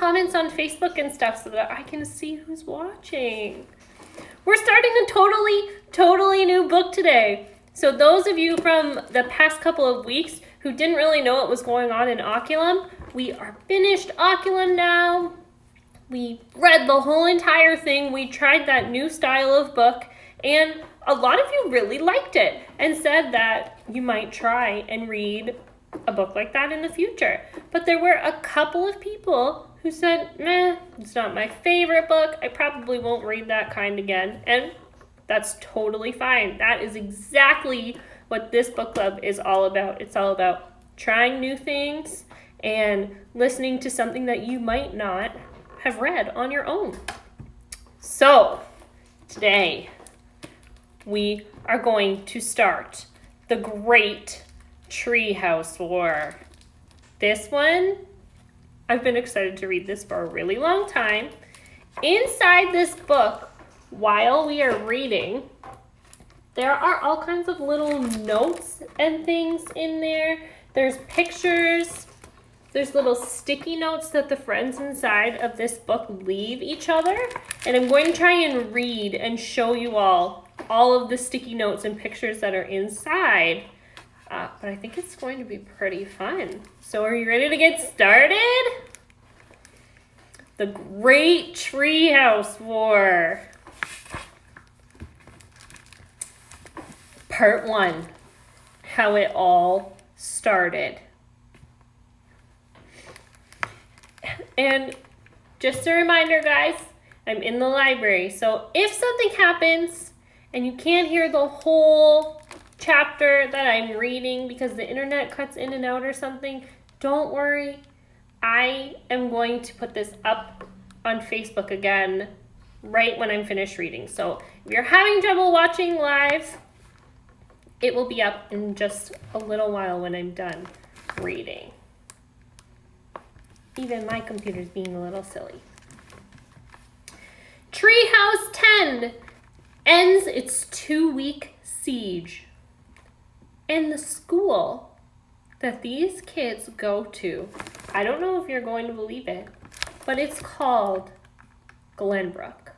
comments on Facebook and stuff so that I can see who's watching. We're starting a totally new book today. So those of you from the past couple of weeks who didn't really know what was going on in Oculum, we are finished Oculum now. We read the whole entire thing. We tried that new style of book, and a lot of you really liked it and said that you might try and read a book like that in the future. But there were a couple of people who said, meh, it's not my favorite book. I probably won't read that kind again. And that's totally fine. That is exactly what this book club is all about. It's all about trying new things and listening to something that you might not have read on your own. So today we are going to start the Great Treehouse War. This one, I've been excited to read this for a really long time. Inside this book, while we are reading, there are all kinds of little notes and things in there. There's pictures. There's little sticky notes that the friends inside of this book leave each other. And I'm going to try and read and show you all of the sticky notes and pictures that are inside. But I think it's going to be pretty fun. So are you ready to get started? The Great Treehouse War. Part 1, how it all started. And just a reminder, guys, I'm in the library. So if something happens and you can't hear the whole chapter that I'm reading because the internet cuts in and out or something, don't worry. I am going to put this up on Facebook again right when I'm finished reading. So if you're having trouble watching live, it will be up in just a little while when I'm done reading. Even my computer's being a little silly. Treehouse 10 ends its 2-week siege. And the school that these kids go to, I don't know if you're going to believe it, but it's called Glenbrook.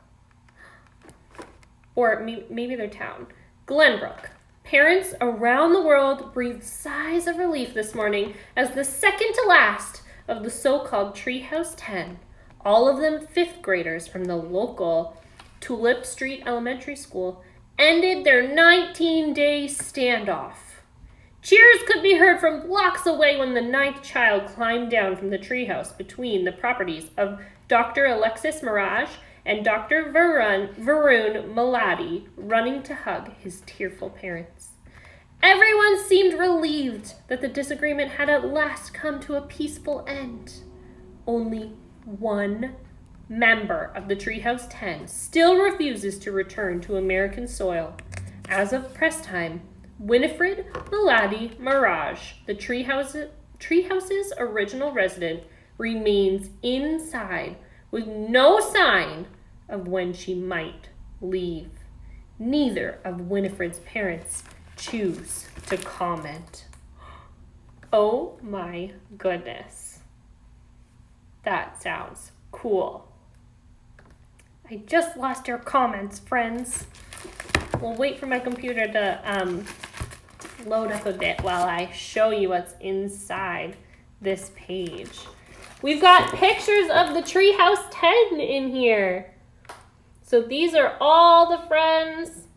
Or maybe their town. Glenbrook. Parents around the world breathed sighs of relief this morning as the second to last of the so-called Treehouse 10, all of them 5th graders from the local Tulip Street Elementary School, ended their 19-day standoff. Cheers could be heard from blocks away when the 9th child climbed down from the treehouse between the properties of Dr. Alexis Mirage and Dr. Varun Maladi, running to hug his tearful parents. Everyone seemed relieved that the disagreement had at last come to a peaceful end. Only one member of the Treehouse 10 still refuses to return to American soil. As of press time, Winifred Maladi Mirage, the treehouse's original resident, remains inside with no sign of when she might leave. Neither of Winifred's parents choose to comment. Oh my goodness. That sounds cool. I just lost your comments, friends. We'll wait for my computer to load up a bit while I show you what's inside this page. We've got pictures of the Treehouse 10 in here. So these are all the friends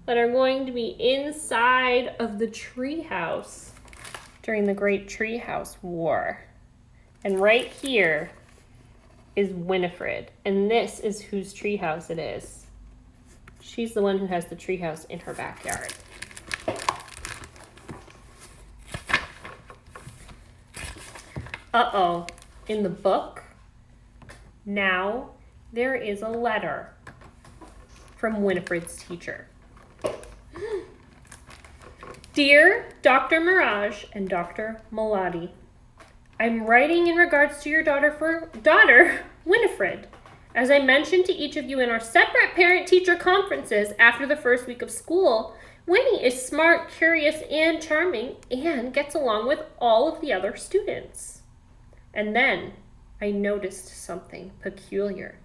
that are going to be inside of the treehouse during the Great Treehouse War. And right here is Winifred, and this is whose treehouse it is. She's the one who has the treehouse in her backyard. Uh-oh, in the book, now there is a letter from Winifred's teacher. Dear Dr. Mirage and Dr. Maladi, I'm writing in regards to your daughter, Winifred. As I mentioned to each of you in our separate parent-teacher conferences after the first week of school, Winnie is smart, curious, and charming, and gets along with all of the other students. And then I noticed something peculiar.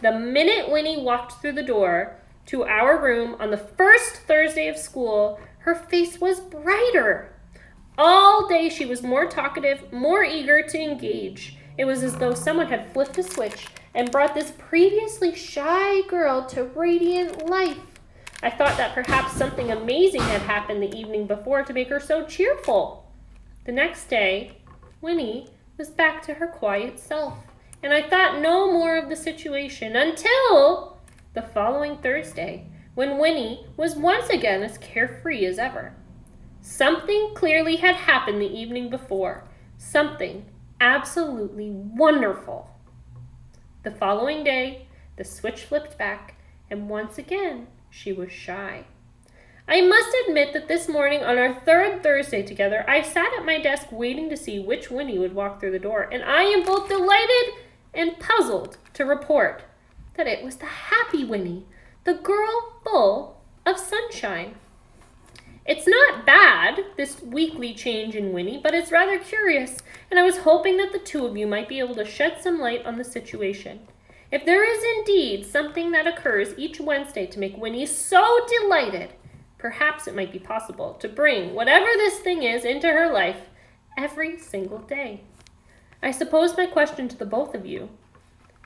The minute Winnie walked through the door to our room on the first Thursday of school, her face was brighter. All day she was more talkative, more eager to engage. It was as though someone had flipped a switch and brought this previously shy girl to radiant life. I thought that perhaps something amazing had happened the evening before to make her so cheerful. The next day, Winnie was back to her quiet self, and I thought no more of the situation until the following Thursday, when Winnie was once again as carefree as ever. Something clearly had happened the evening before, something absolutely wonderful. The following day, the switch flipped back, and once again, she was shy. I must admit that this morning, on our third Thursday together, I sat at my desk waiting to see which Winnie would walk through the door, and I am both delighted and puzzled to report that it was the happy Winnie, the girl full of sunshine. It's not bad, this weekly change in Winnie, but it's rather curious, and I was hoping that the two of you might be able to shed some light on the situation. If there is indeed something that occurs each Wednesday to make Winnie so delighted, perhaps it might be possible to bring whatever this thing is into her life every single day. I suppose my question to the both of you,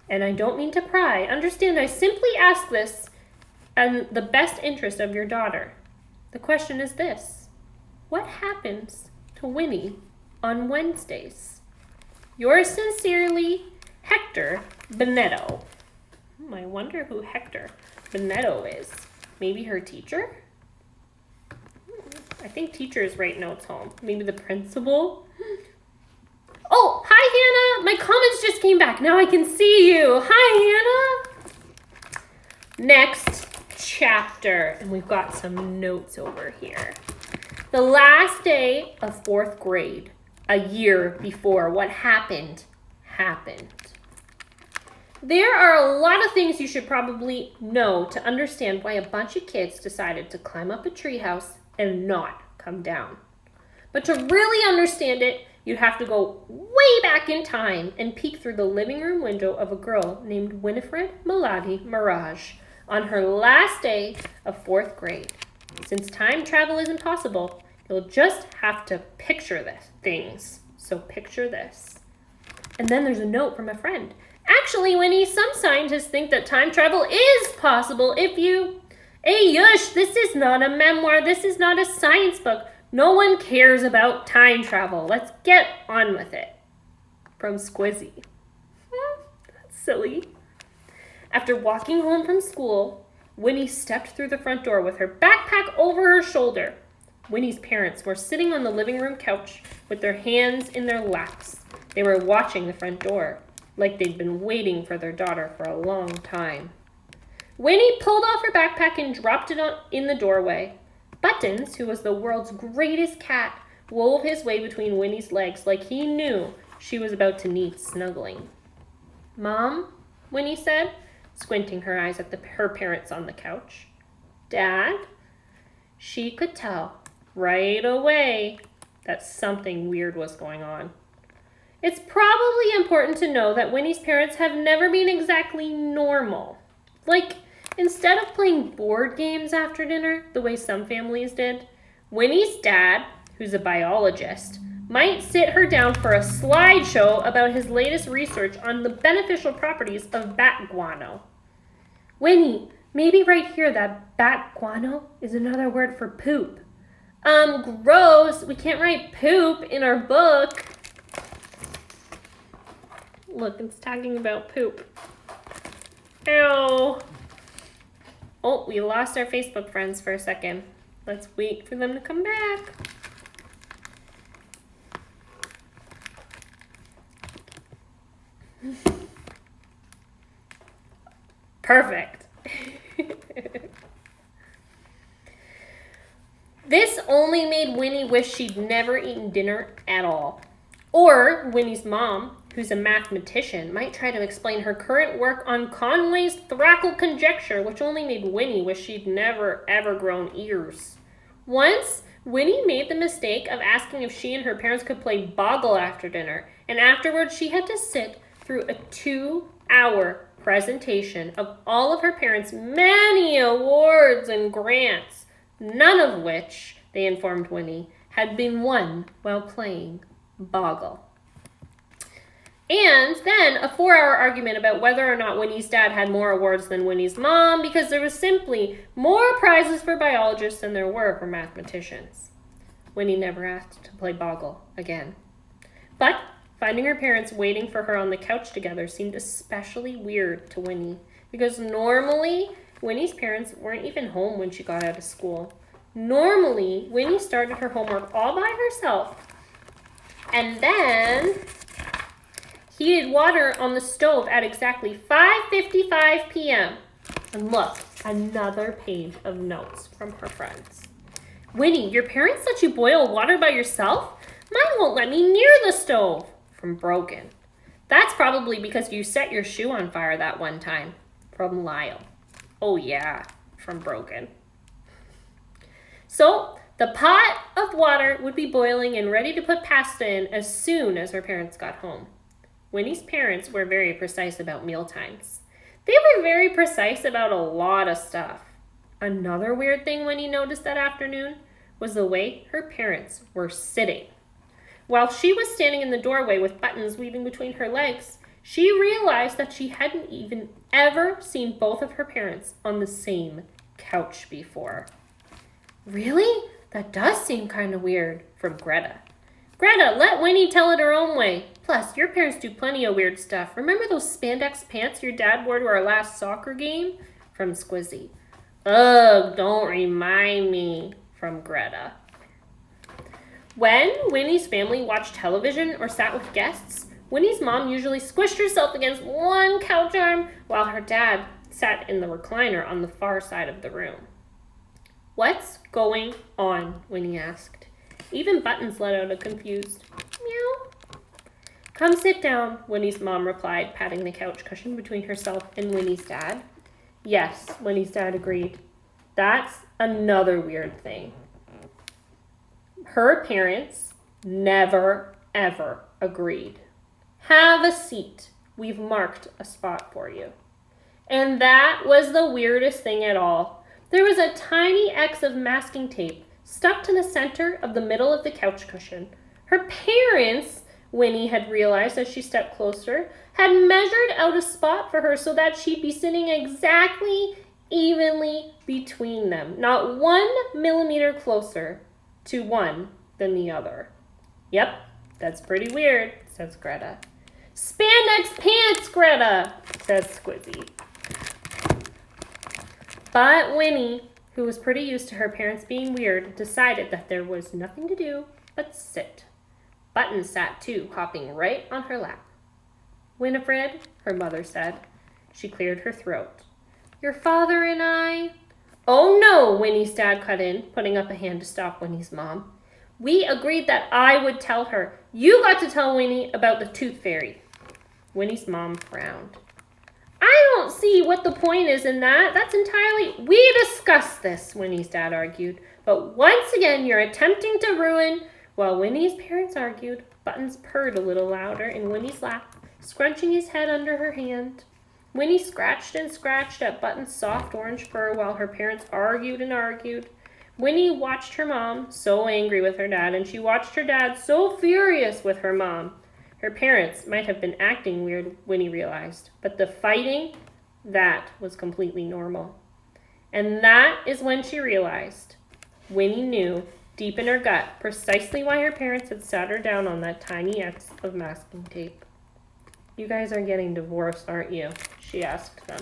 and I don't mean to pry, understand I simply ask this in the best interest of your daughter. The question is this: what happens to Winnie on Wednesdays? Yours sincerely, Hector Bonetto. I wonder who Hector Bonetto is. Maybe her teacher? I think teachers write notes home. Maybe the principal? Oh, hi Hannah! My comments just came back. Now I can see you. Hi Hannah! Next chapter. And we've got some notes over here. The last day of 4th grade. A year before what happened. There are a lot of things you should probably know to understand why a bunch of kids decided to climb up a treehouse and not come down. But to really understand it, you'd have to go way back in time and peek through the living room window of a girl named Winifred Melody Mirage on her last day of 4th grade. Since time travel isn't possible, you'll just have to picture things. So picture this. And then there's a note from a friend. Actually, Winnie, some scientists think that time travel is possible if you... Hey, yush, this is not a memoir. This is not a science book. No one cares about time travel. Let's get on with it. From Squizzy. That's silly. After walking home from school, Winnie stepped through the front door with her backpack over her shoulder. Winnie's parents were sitting on the living room couch with their hands in their laps. They were watching the front door, like they'd been waiting for their daughter for a long time. Winnie pulled off her backpack and dropped it in the doorway. Buttons, who was the world's greatest cat, wove his way between Winnie's legs like he knew she was about to need snuggling. Mom, Winnie said, squinting her eyes at her parents on the couch. Dad? She could tell right away that something weird was going on. It's probably important to know that Winnie's parents have never been exactly normal. Like, instead of playing board games after dinner, the way some families did, Winnie's dad, who's a biologist, might sit her down for a slideshow about his latest research on the beneficial properties of bat guano. Winnie, maybe right here that bat guano is another word for poop. Gross. We can't write poop in our book. Look, it's talking about poop. Ew. Oh, we lost our Facebook friends for a second. Let's wait for them to come back. Perfect. This only made Winnie wish she'd never eaten dinner at all. Or Winnie's mom, who's a mathematician, might try to explain her current work on Conway's Thrackle conjecture, which only made Winnie wish she'd never ever grown ears. Once, Winnie made the mistake of asking if she and her parents could play Boggle after dinner, and afterwards she had to sit through a 2-hour presentation of all of her parents' many awards and grants, none of which, they informed Winnie, had been won while playing Boggle. And then a 4-hour argument about whether or not Winnie's dad had more awards than Winnie's mom, because there was simply more prizes for biologists than there were for mathematicians. Winnie never asked to play Boggle again. But finding her parents waiting for her on the couch together seemed especially weird to Winnie, because normally Winnie's parents weren't even home when she got out of school. Normally, Winnie started her homework all by herself and then heated water on the stove at exactly 5:55 p.m. And look, another page of notes from her friends. Winnie, your parents let you boil water by yourself? Mine won't let me near the stove. From Broken. That's probably because you set your shoe on fire that one time. From Lyle. Oh yeah, from Broken. So, the pot of water would be boiling and ready to put pasta in as soon as her parents got home. Winnie's parents were very precise about meal times. They were very precise about a lot of stuff. Another weird thing Winnie noticed that afternoon was the way her parents were sitting. While she was standing in the doorway with Buttons weaving between her legs, she realized that she hadn't even ever seen both of her parents on the same couch before. Really? That does seem kind of weird, from Greta. Greta, let Winnie tell it her own way. Plus, your parents do plenty of weird stuff. Remember those spandex pants your dad wore to our last soccer game? From Squizzy. Ugh, don't remind me, from Greta. When Winnie's family watched television or sat with guests, Winnie's mom usually squished herself against one couch arm while her dad sat in the recliner on the far side of the room. What's going on? Winnie asked. Even Buttons let out a confused meow. Come sit down, Winnie's mom replied, patting the couch cushion between herself and Winnie's dad. Yes, Winnie's dad agreed. That's another weird thing. Her parents never, ever agreed. Have a seat. We've marked a spot for you. And that was the weirdest thing at all. There was a tiny X of masking tape stuck to the center of the middle of the couch cushion. Her parents, Winnie had realized as she stepped closer, had measured out a spot for her so that she'd be sitting exactly evenly between them, not 1 millimeter closer to one than the other. Yep, that's pretty weird, says Greta. Spandex pants, Greta, says Squizzy. But Winnie, who was pretty used to her parents being weird, decided that there was nothing to do but sit. Buttons sat too, hopping right on her lap. Winifred, her mother said. She cleared her throat. Your father and I... Oh no, Winnie's dad cut in, putting up a hand to stop Winnie's mom. We agreed that I would tell her. You got to tell Winnie about the tooth fairy. Winnie's mom frowned. I don't see what the point is in that. That's entirely... We discussed this, Winnie's dad argued. But once again, you're attempting to ruin... While Winnie's parents argued, Buttons purred a little louder in Winnie's lap, scrunching his head under her hand. Winnie scratched and scratched at Buttons' soft orange fur while her parents argued and argued. Winnie watched her mom, so angry with her dad, and she watched her dad, so furious with her mom. Her parents might have been acting weird, Winnie realized, but the fighting, that was completely normal. And that is when she realized. Winnie knew, deep in her gut, precisely why her parents had sat her down on that tiny X of masking tape. You guys are getting divorced, aren't you? She asked them.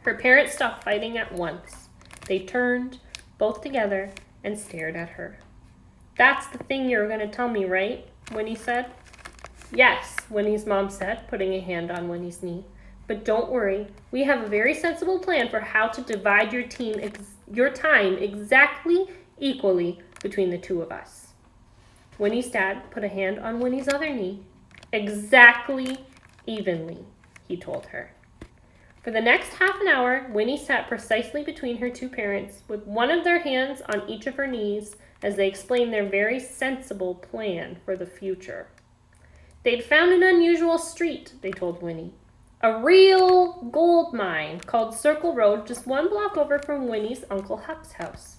Her parents stopped fighting at once. They turned, both together, and stared at her. That's the thing you were going to tell me, right? Winnie said. Yes, Winnie's mom said, putting a hand on Winnie's knee. But don't worry, we have a very sensible plan for how to divide your time exactly equally between the two of us. Winnie's dad put a hand on Winnie's other knee. Exactly evenly, he told her. For the next half an hour, Winnie sat precisely between her two parents, with one of their hands on each of her knees as they explained their very sensible plan for the future. They'd found an unusual street, they told Winnie. A real gold mine called Circle Road, just 1 block over from Winnie's Uncle Huck's house.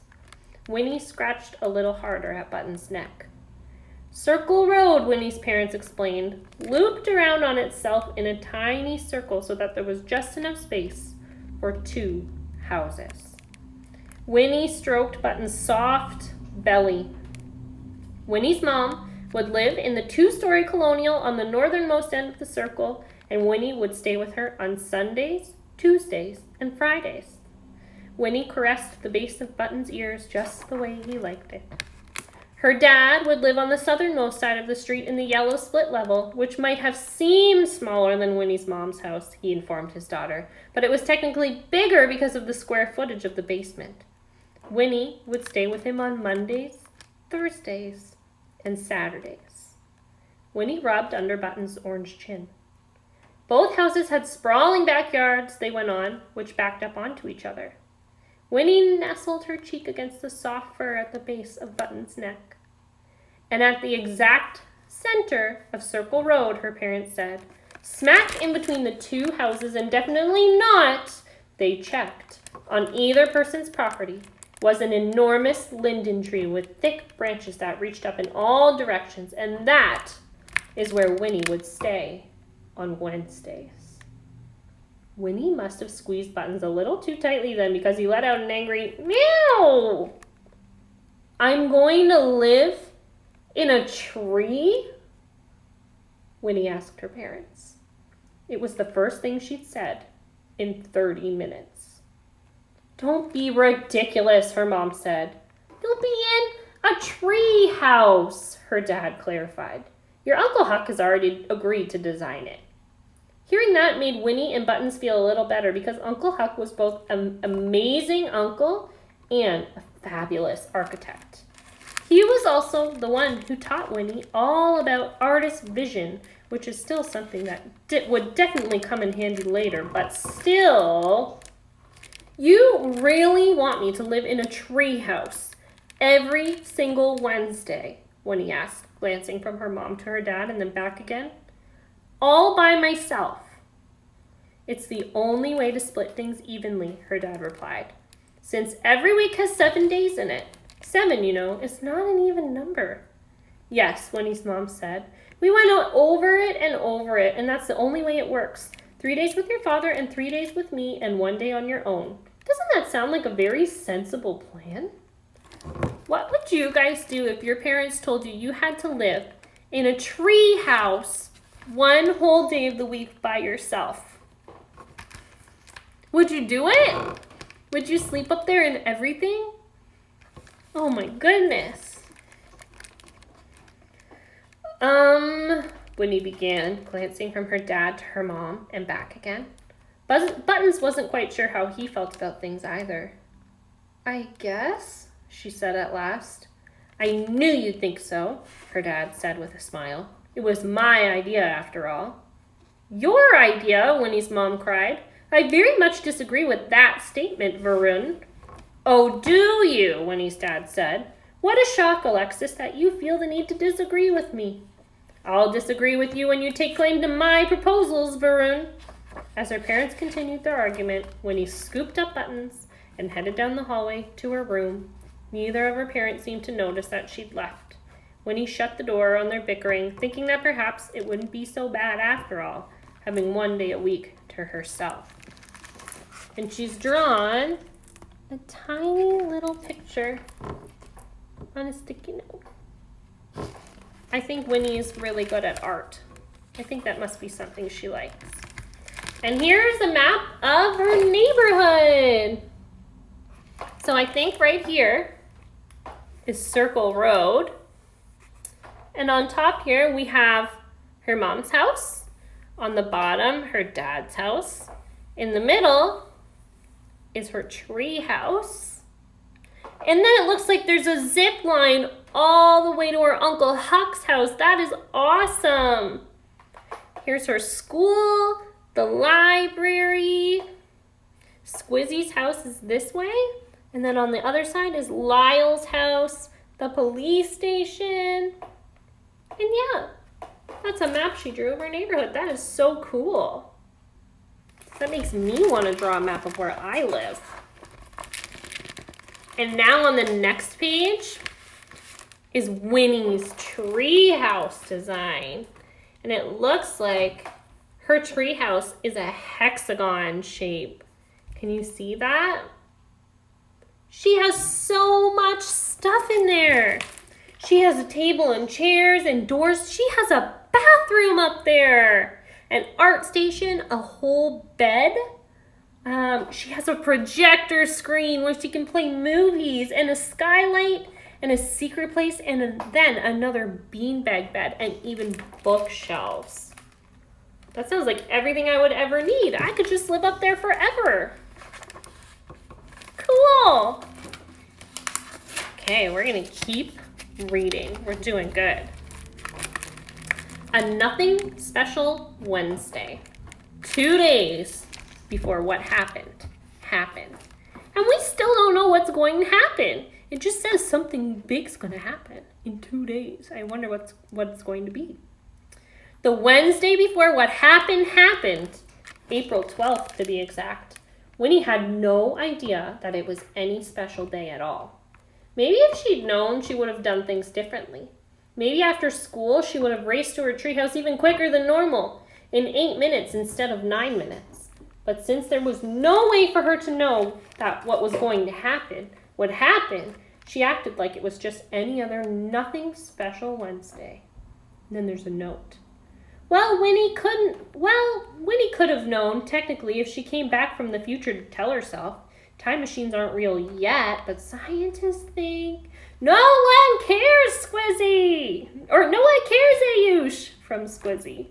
Winnie scratched a little harder at Button's neck. Circle Road, Winnie's parents explained, looped around on itself in a tiny circle so that there was just enough space for 2 houses. Winnie stroked Button's soft belly. Winnie's mom would live in the 2-story colonial on the northernmost end of the circle, and Winnie would stay with her on Sundays, Tuesdays, and Fridays. Winnie caressed the base of Button's ears just the way he liked it. Her dad would live on the southernmost side of the street in the yellow split level, which might have seemed smaller than Winnie's mom's house, he informed his daughter, but it was technically bigger because of the square footage of the basement. Winnie would stay with him on Mondays, Thursdays, and Saturdays. Winnie rubbed under Button's orange chin. Both houses had sprawling backyards, they went on, which backed up onto each other. Winnie nestled her cheek against the soft fur at the base of Button's neck. And at the exact center of Circle Road, her parents said, smack in between the 2 houses and definitely not, they checked, on either person's property, was an enormous linden tree with thick branches that reached up in all directions, and that is where Winnie would stay on Wednesdays. Winnie must have squeezed Buttons a little too tightly then, because he let out an angry meow. I'm going to live in a tree? Winnie asked her parents. It was the first thing she'd said in 30 minutes. Don't be ridiculous, her mom said. You'll be in a tree house, her dad clarified. Your Uncle Huck has already agreed to design it. Hearing that made Winnie and Buttons feel a little better, because Uncle Huck was both an amazing uncle and a fabulous architect. He was also the one who taught Winnie all about artist vision, which is still something that would definitely come in handy later, but still... You really want me to live in a tree house every single Wednesday? Winnie asked, glancing from her mom to her dad and then back again. All by myself. It's the only way to split things evenly, her dad replied. Since every week has 7 days in it. 7, is not an even number. Yes, Winnie's mom said. We went over it, and that's the only way it works. 3 days with your father and 3 days with me and 1 day on your own. Doesn't that sound like a very sensible plan? What would you guys do if your parents told you you had to live in a tree house 1 whole day of the week by yourself? Would you do it? Would you sleep up there and everything? Oh my goodness. Winnie began, glancing from her dad to her mom and back again. Buttons wasn't quite sure how he felt about things either. I guess, she said at last. I knew you'd think so, her dad said with a smile. It was my idea, after all. Your idea, Winnie's mom cried. I very much disagree with that statement, Varun. Oh, do you? Winnie's dad said. What a shock, Alexis, that you feel the need to disagree with me. I'll disagree with you when you take claim to my proposals, Varun. As her parents continued their argument, Winnie scooped up Buttons and headed down the hallway to her room. Neither of her parents seemed to notice that she'd left. Winnie shut the door on their bickering, thinking that perhaps it wouldn't be so bad after all, having 1 day a week to herself. And she's drawn a tiny little picture on a sticky note. I think Winnie is really good at art. I think that must be something she likes. And here's a map of her neighborhood. So I think right here is Circle Road. And on top here we have her mom's house. On the bottom, her dad's house. In the middle is her tree house. And then it looks like there's a zip line all the way to her Uncle Huck's house. That is awesome. Here's her school, the library. Squizzy's house is this way. And then on the other side is Lyle's house, the police station. And yeah, That's a map she drew of her neighborhood. That is so cool. That makes me want to draw a map of where I live. And now on the next page is Winnie's treehouse design. And it looks like her treehouse is a hexagon shape. Can you see that? She has so much stuff in there. She has a table and chairs and doors. She has a bathroom up there, an art station, a whole bed. She has a projector screen where she can play movies, and a skylight, and a secret place, and then another beanbag bed, and even bookshelves. That sounds like everything I would ever need. I could just live up there forever. Cool. Okay, we're gonna keep reading. We're doing good. A nothing special Wednesday. 2 days before what happened. And we still don't know what's going to happen. It just says something big's going to happen in 2 days. I wonder what it's going to be. The Wednesday before what happened, April 12th to be exact. Winnie had no idea that it was any special day at all. Maybe if she'd known, she would have done things differently. Maybe after school, she would have raced to her treehouse even quicker than normal, in 8 minutes instead of 9 minutes. But since there was no way for her to know that what was going to happen would happen, she acted like it was just any other nothing special Wednesday. And then there's a note. Well, Winnie could have known, technically, if she came back from the future to tell herself. Time machines aren't real yet, but scientists think... No one cares, Squizzy! Or no one cares, Ayush! From Squizzy.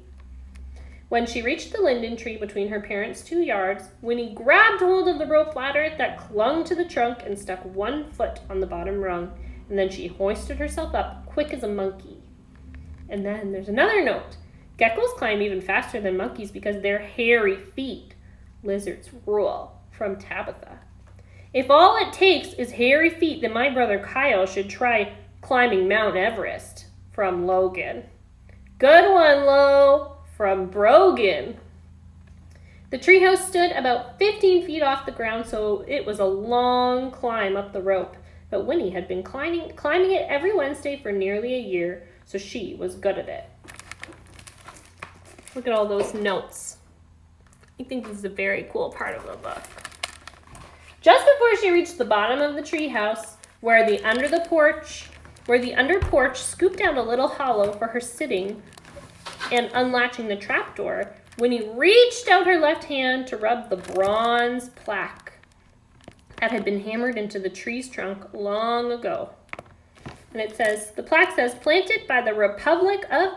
When she reached the linden tree between her parents' 2 yards, Winnie grabbed hold of the rope ladder that clung to the trunk and stuck 1 foot on the bottom rung, and then she hoisted herself up quick as a monkey. And then there's another note. Geckos climb even faster than monkeys because they're hairy feet. Lizards rule. From Tabitha. If all it takes is hairy feet, then my brother Kyle should try climbing Mount Everest. From Logan. Good one, Lo. From Brogan. The treehouse stood about 15 feet off the ground, so it was a long climb up the rope. But Winnie had been climbing it every Wednesday for nearly a year, so she was good at it. Look at all those notes. I think this is a very cool part of the book. Just before she reached the bottom of the treehouse, where the under porch scooped out a little hollow for her sitting and unlatching the trapdoor, Winnie reached out her left hand to rub the bronze plaque that had been hammered into the tree's trunk long ago. And it says, the plaque says, planted by the Republic of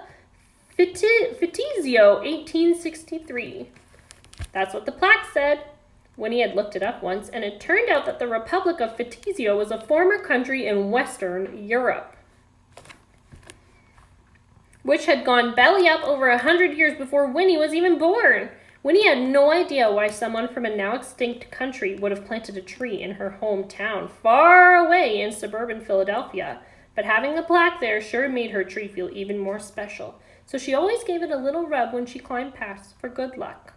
Fitizio, 1863. That's what the plaque said. Winnie had looked it up once, and it turned out that the Republic of Fitizio was a former country in Western Europe, which had gone belly up over 100 years before Winnie was even born. Winnie had no idea why someone from a now extinct country would have planted a tree in her hometown, far away in suburban Philadelphia. But having the plaque there sure made her tree feel even more special, so she always gave it a little rub when she climbed past for good luck.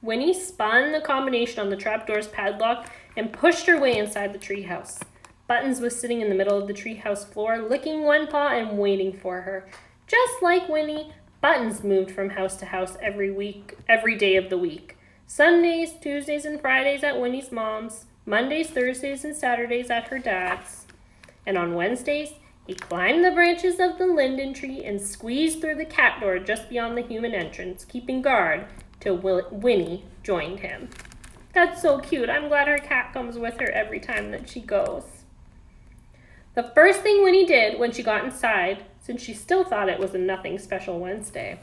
Winnie spun the combination on the trapdoor's padlock and pushed her way inside the treehouse. Buttons was sitting in the middle of the treehouse floor, licking one paw and waiting for her. Just like Winnie, Buttons moved from house to house every day of the week. Sundays, Tuesdays, and Fridays at Winnie's mom's, Mondays, Thursdays, and Saturdays at her dad's. And on Wednesdays, he climbed the branches of the linden tree and squeezed through the cat door just beyond the human entrance, keeping guard till Winnie joined him. That's so cute. I'm glad her cat comes with her every time that she goes. The first thing Winnie did when she got inside, since she still thought it was a nothing special Wednesday,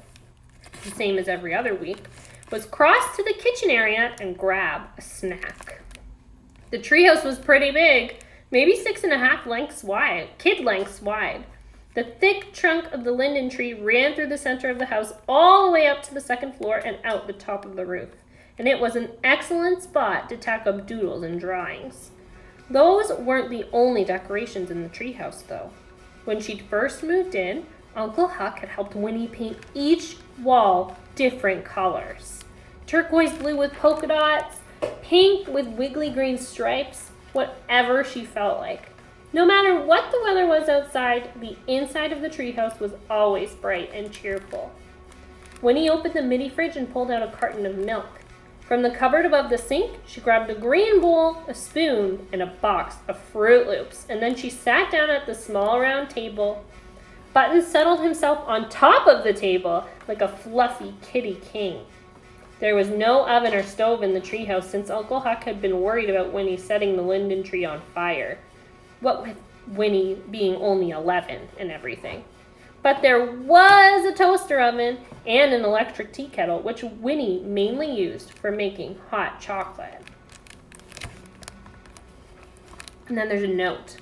the same as every other week, was cross to the kitchen area and grab a snack. The treehouse was pretty big, maybe 6.5 kid lengths wide. The thick trunk of the linden tree ran through the center of the house all the way up to the second floor and out the top of the roof. And it was an excellent spot to tack up doodles and drawings. Those weren't the only decorations in the treehouse, though. When she'd first moved in, Uncle Huck had helped Winnie paint each wall different colors. Turquoise blue with polka dots, pink with wiggly green stripes, whatever she felt like. No matter what the weather was outside, the inside of the treehouse was always bright and cheerful. Winnie opened the mini fridge and pulled out a carton of milk. From the cupboard above the sink, she grabbed a green bowl, a spoon, and a box of Fruit Loops, and then she sat down at the small round table. Buttons settled himself on top of the table like a fluffy kitty king. There was no oven or stove in the treehouse since Uncle Huck had been worried about Winnie setting the linden tree on fire. What with Winnie being only 11 and everything. But there was a toaster oven and an electric tea kettle, which Winnie mainly used for making hot chocolate. And then there's a note.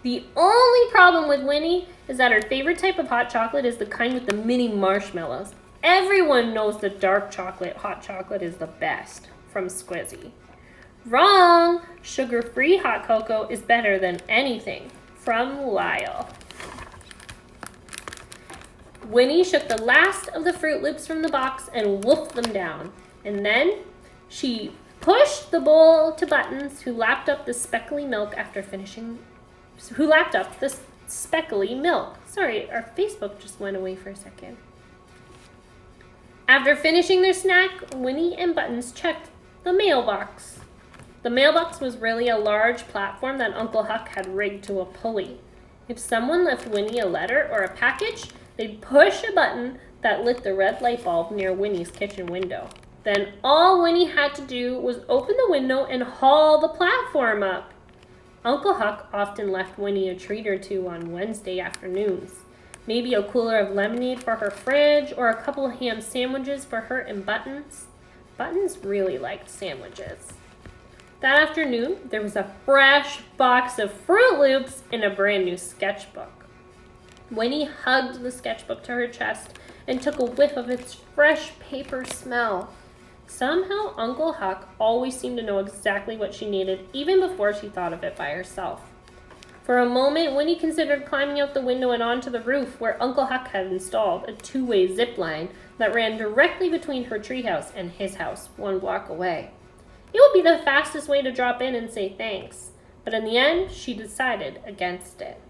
The only problem with Winnie is that her favorite type of hot chocolate is the kind with the mini marshmallows. Everyone knows the dark chocolate hot chocolate is the best, from Squizzy. Wrong! Sugar-free hot cocoa is better than anything, from Lyle. Winnie shook the last of the Fruit Loops from the box and wolfed them down. And then she pushed the bowl to Buttons, who lapped up the speckly milk after finishing. Sorry, our Facebook just went away for a second. After finishing their snack, Winnie and Buttons checked the mailbox. The mailbox was really a large platform that Uncle Huck had rigged to a pulley. If someone left Winnie a letter or a package, they'd push a button that lit the red light bulb near Winnie's kitchen window. Then all Winnie had to do was open the window and haul the platform up. Uncle Huck often left Winnie a treat or two on Wednesday afternoons. Maybe a cooler of lemonade for her fridge or a couple of ham sandwiches for her and Buttons. Buttons really liked sandwiches. That afternoon, there was a fresh box of Fruit Loops and a brand new sketchbook. Winnie hugged the sketchbook to her chest and took a whiff of its fresh paper smell. Somehow, Uncle Huck always seemed to know exactly what she needed, even before she thought of it by herself. For a moment, Winnie considered climbing out the window and onto the roof, where Uncle Huck had installed a two-way zip line that ran directly between her treehouse and his house, 1 block away. It would be the fastest way to drop in and say thanks, but in the end, she decided against it.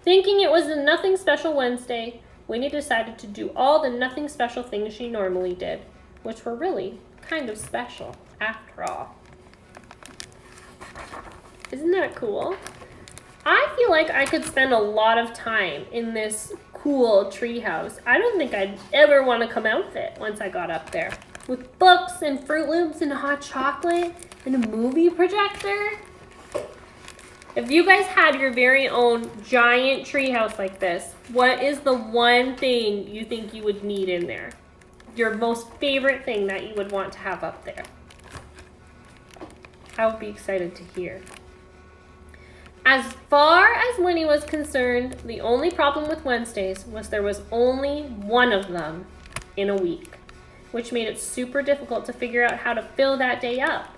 Thinking it was a Nothing Special Wednesday, Winnie decided to do all the nothing special things she normally did, which were really kind of special after all. Isn't that cool? I feel like I could spend a lot of time in this cool treehouse. I don't think I'd ever want to come out of it once I got up there. With books and Fruit Loops and hot chocolate and a movie projector. If you guys had your very own giant treehouse like this, what is the one thing you think you would need in there? Your most favorite thing that you would want to have up there? I would be excited to hear. As far as Winnie was concerned, the only problem with Wednesdays was there was only one of them in a week, which made it super difficult to figure out how to fill that day up.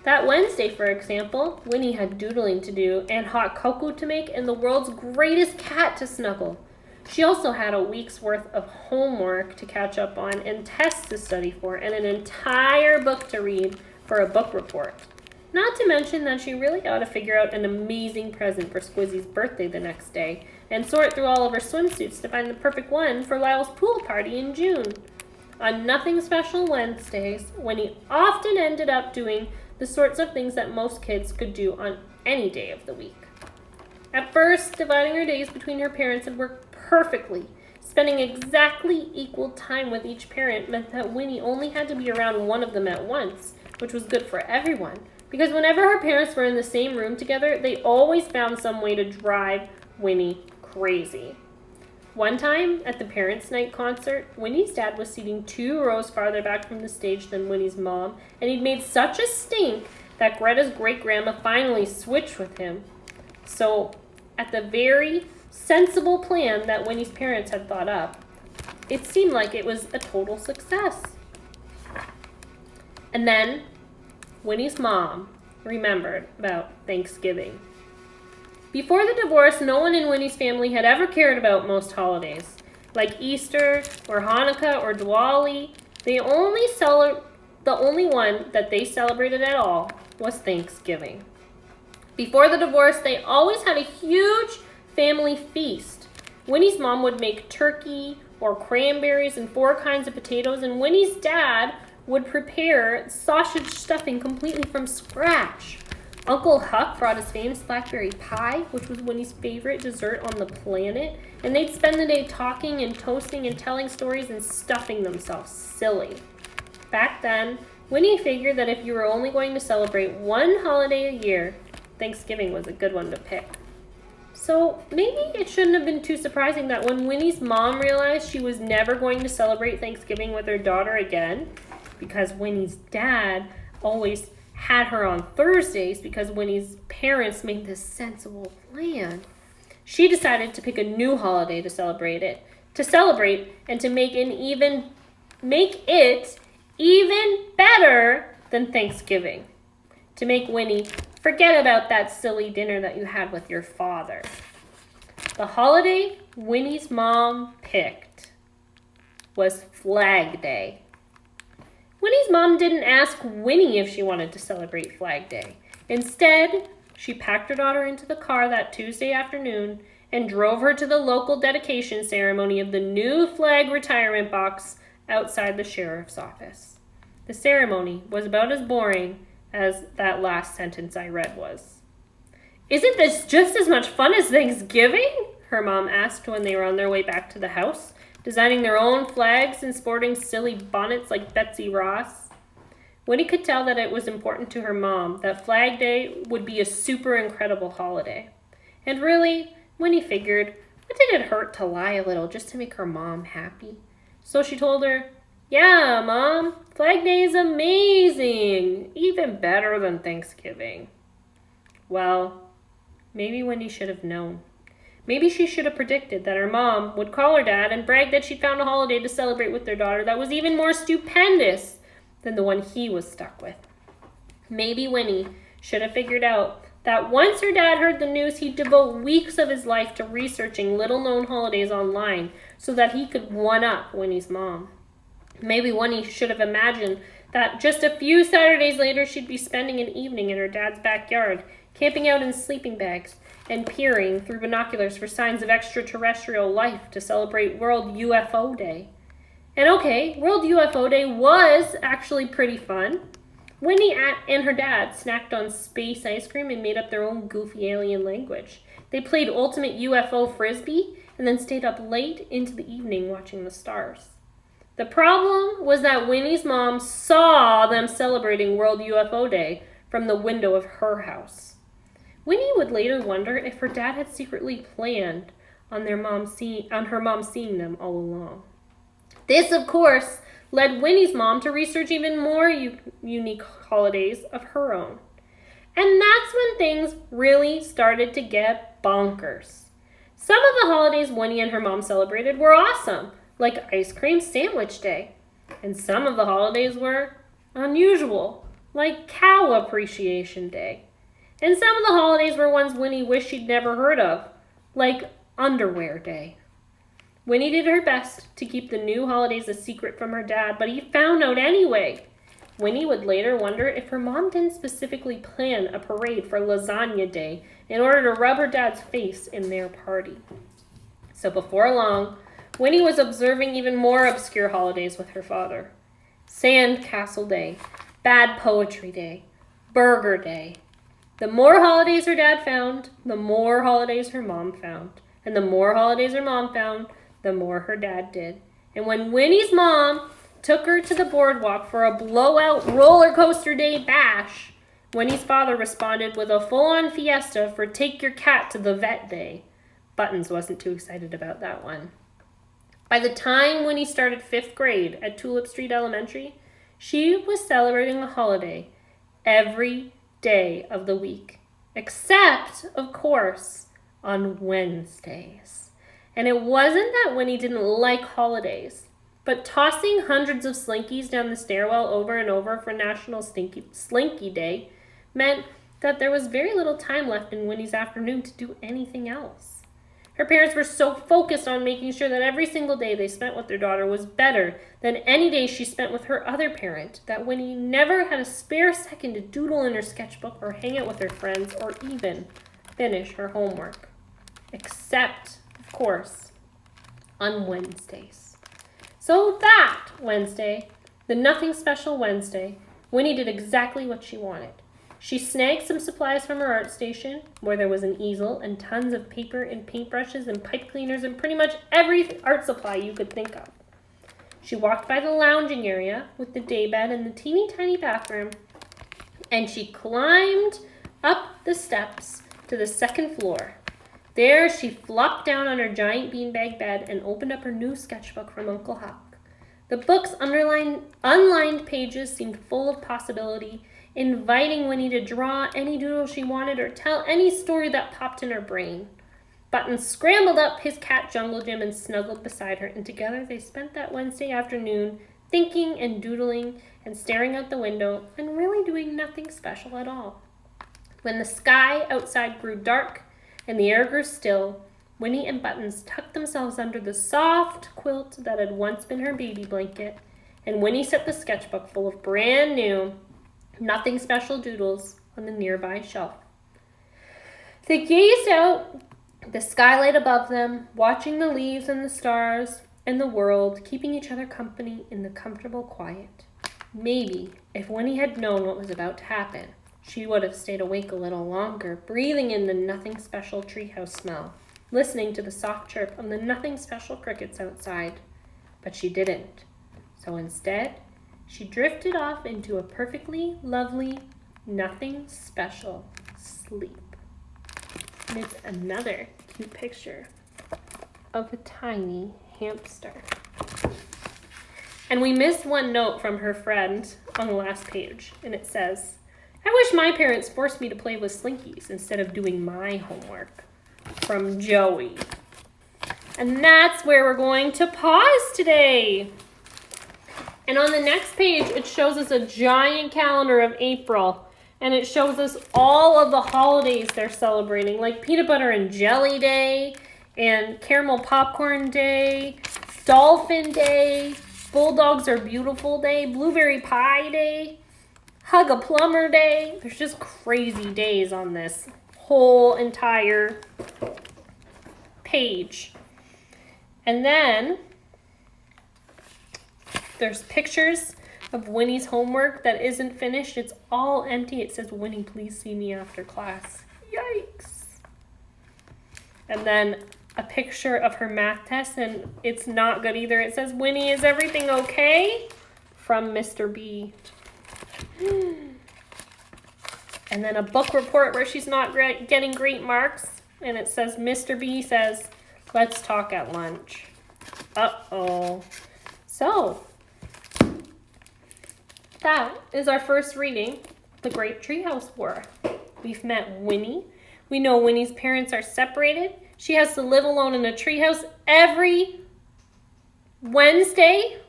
That Wednesday, for example, Winnie had doodling to do and hot cocoa to make and the world's greatest cat to snuggle. She also had a week's worth of homework to catch up on and tests to study for and an entire book to read for a book report. Not to mention that she really ought to figure out an amazing present for Squizzy's birthday the next day and sort through all of her swimsuits to find the perfect one for Lyle's pool party in June. On Nothing Special Wednesdays, Winnie often ended up doing the sorts of things that most kids could do on any day of the week. At first, dividing her days between her parents had worked perfectly. Spending exactly equal time with each parent meant that Winnie only had to be around one of them at once, which was good for everyone. Because whenever her parents were in the same room together, they always found some way to drive Winnie crazy. One time, at the Parents' Night concert, Winnie's dad was seating 2 rows farther back from the stage than Winnie's mom, and he'd made such a stink that Greta's great-grandma finally switched with him. So, at the very sensible plan that Winnie's parents had thought up, it seemed like it was a total success. And then, Winnie's mom remembered about Thanksgiving. Before the divorce, no one in Winnie's family had ever cared about most holidays. Like Easter or Hanukkah or Diwali, the only one that they celebrated at all was Thanksgiving. Before the divorce, they always had a huge family feast. Winnie's mom would make turkey or cranberries and 4 kinds of potatoes, and Winnie's dad would prepare sausage stuffing completely from scratch. Uncle Huck brought his famous blackberry pie, which was Winnie's favorite dessert on the planet, and they'd spend the day talking and toasting and telling stories and stuffing themselves silly. Back then, Winnie figured that if you were only going to celebrate one holiday a year, Thanksgiving was a good one to pick. So maybe it shouldn't have been too surprising that when Winnie's mom realized she was never going to celebrate Thanksgiving with her daughter again, because Winnie's dad always had her on Thursdays because Winnie's parents made this sensible plan, she decided to pick a new holiday to celebrate and to make it even better than Thanksgiving. To make Winnie forget about that silly dinner that you had with your father. The holiday Winnie's mom picked was Flag Day. Winnie's mom didn't ask Winnie if she wanted to celebrate Flag Day. Instead, she packed her daughter into the car that Tuesday afternoon and drove her to the local dedication ceremony of the new flag retirement box outside the sheriff's office. The ceremony was about as boring as that last sentence I read was. "Isn't this just as much fun as Thanksgiving?" her mom asked when they were on their way back to the house, designing their own flags and sporting silly bonnets like Betsy Ross. Winnie could tell that it was important to her mom that Flag Day would be a super incredible holiday. And really, Winnie figured, what did it hurt to lie a little just to make her mom happy? So she told her, "Yeah, Mom, Flag Day is amazing, even better than Thanksgiving." Well, maybe Winnie should have known. Maybe she should have predicted that her mom would call her dad and brag that she'd found a holiday to celebrate with their daughter that was even more stupendous than the one he was stuck with. Maybe Winnie should have figured out that once her dad heard the news, he'd devote weeks of his life to researching little-known holidays online so that he could one-up Winnie's mom. Maybe Winnie should have imagined that just a few Saturdays later she'd be spending an evening in her dad's backyard, camping out in sleeping bags and peering through binoculars for signs of extraterrestrial life to celebrate World UFO Day. And okay, World UFO Day was actually pretty fun. Winnie and her dad snacked on space ice cream and made up their own goofy alien language. They played ultimate UFO frisbee and then stayed up late into the evening watching the stars. The problem was that Winnie's mom saw them celebrating World UFO Day from the window of her house. Winnie would later wonder if her dad had secretly planned on her mom seeing them all along. This, of course, led Winnie's mom to research even more unique holidays of her own. And that's when things really started to get bonkers. Some of the holidays Winnie and her mom celebrated were awesome, like Ice Cream Sandwich Day. And some of the holidays were unusual, like Cow Appreciation Day. And some of the holidays were ones Winnie wished she'd never heard of, like Underwear Day. Winnie did her best to keep the new holidays a secret from her dad, but he found out anyway. Winnie would later wonder if her mom didn't specifically plan a parade for Lasagna Day in order to rub her dad's face in their party. So before long, Winnie was observing even more obscure holidays with her father. Sandcastle Day, Bad Poetry Day, Burger Day. The more holidays her dad found, the more holidays her mom found. And the more holidays her mom found, the more her dad did. And when Winnie's mom took her to the boardwalk for a blowout roller coaster day bash, Winnie's father responded with a full-on fiesta for Take Your Cat to the Vet Day. Buttons wasn't too excited about that one. By the time Winnie started 5th grade at Tulip Street Elementary, she was celebrating the holiday every day of the week, except, of course, on Wednesdays. And it wasn't that Winnie didn't like holidays, but tossing hundreds of Slinkies down the stairwell over and over for National Slinky Day meant that there was very little time left in Winnie's afternoon to do anything else. Her parents were so focused on making sure that every single day they spent with their daughter was better than any day she spent with her other parent, that Winnie never had a spare second to doodle in her sketchbook or hang out with her friends or even finish her homework. Except, of course, on Wednesdays. So that Wednesday, the Nothing Special Wednesday, Winnie did exactly what she wanted. She snagged some supplies from her art station, where there was an easel and tons of paper and paintbrushes and pipe cleaners and pretty much every art supply you could think of. She walked by the lounging area with the daybed and the teeny tiny bathroom, and she climbed up the steps to the second floor. There she flopped down on her giant beanbag bed and opened up her new sketchbook from Uncle Huck. The book's unlined pages seemed full of possibility, inviting Winnie to draw any doodle she wanted or tell any story that popped in her brain. Button scrambled up his cat Jungle Jim and snuggled beside her, and together they spent that Wednesday afternoon thinking and doodling and staring out the window and really doing nothing special at all. When the sky outside grew dark and the air grew still, Winnie and Buttons tucked themselves under the soft quilt that had once been her baby blanket, and Winnie set the sketchbook full of brand new Nothing Special doodles on the nearby shelf. They gazed out the skylight above them, watching the leaves and the stars and the world, keeping each other company in the comfortable quiet. Maybe, if Winnie had known what was about to happen, she would have stayed awake a little longer, breathing in the Nothing Special treehouse smell, listening to the soft chirp of the Nothing Special crickets outside. But she didn't. So instead, she drifted off into a perfectly lovely, nothing special sleep. And it's another cute picture of a tiny hamster. And we missed one note from her friend on the last page, and it says, "I wish my parents forced me to play with Slinkies instead of doing my homework." From Joey. And that's where we're going to pause today. And on the next page, it shows us a giant calendar of April. And it shows us all of the holidays they're celebrating, like Peanut Butter and Jelly Day, and Caramel Popcorn Day, Dolphin Day, Bulldogs Are Beautiful Day, Blueberry Pie Day, Hug a Plumber Day. There's just crazy days on this whole entire page. And then there's pictures of Winnie's homework that isn't finished. It's all empty. It says, "Winnie, please see me after class." Yikes. And then a picture of her math test, and it's not good either. It says, "Winnie, is everything okay?" From Mr. B. And then a book report where she's not getting great marks, and it says, "Mr. B says, let's talk at lunch." Uh-oh. So, that is our first reading, The Great Treehouse War. We've met Winnie. We know Winnie's parents are separated. She has to live alone in a treehouse every Wednesday.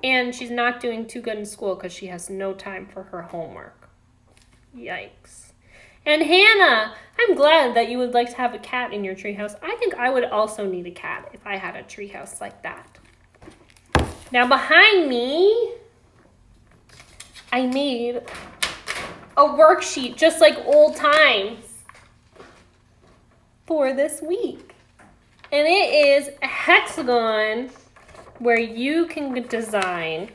And she's not doing too good in school because she has no time for her homework. Yikes. And Hannah, I'm glad that you would like to have a cat in your treehouse. I think I would also need a cat if I had a treehouse like that. Now behind me, I made a worksheet just like old times for this week. And it is a hexagon where you can design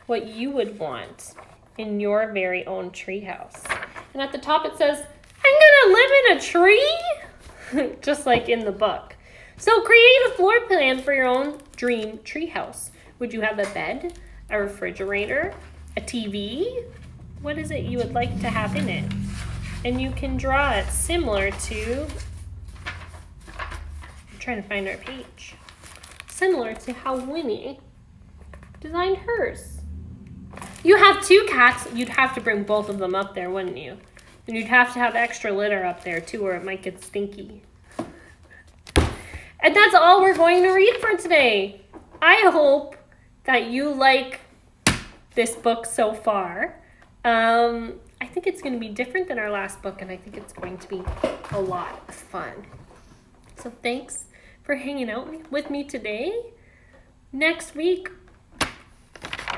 what you would want in your very own treehouse. And at the top it says, "I'm gonna live in a tree," just like in the book. So create a floor plan for your own dream treehouse. Would you have a bed, a refrigerator, a TV? What is it you would like to have in it? And you can draw it similar to, I'm trying to find our page, similar to how Winnie designed hers. You have 2 cats, you'd have to bring both of them up there, wouldn't you? And you'd have to have extra litter up there too, or it might get stinky. And that's all we're going to read for today. I hope that you like this book so far. I I think it's going to be different than our last book, and I think it's going to be a lot of fun. So thanks for hanging out with me today. Next week,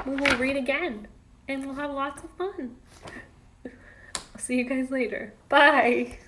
we will read again, and we'll have lots of fun. I'll see you guys later. Bye.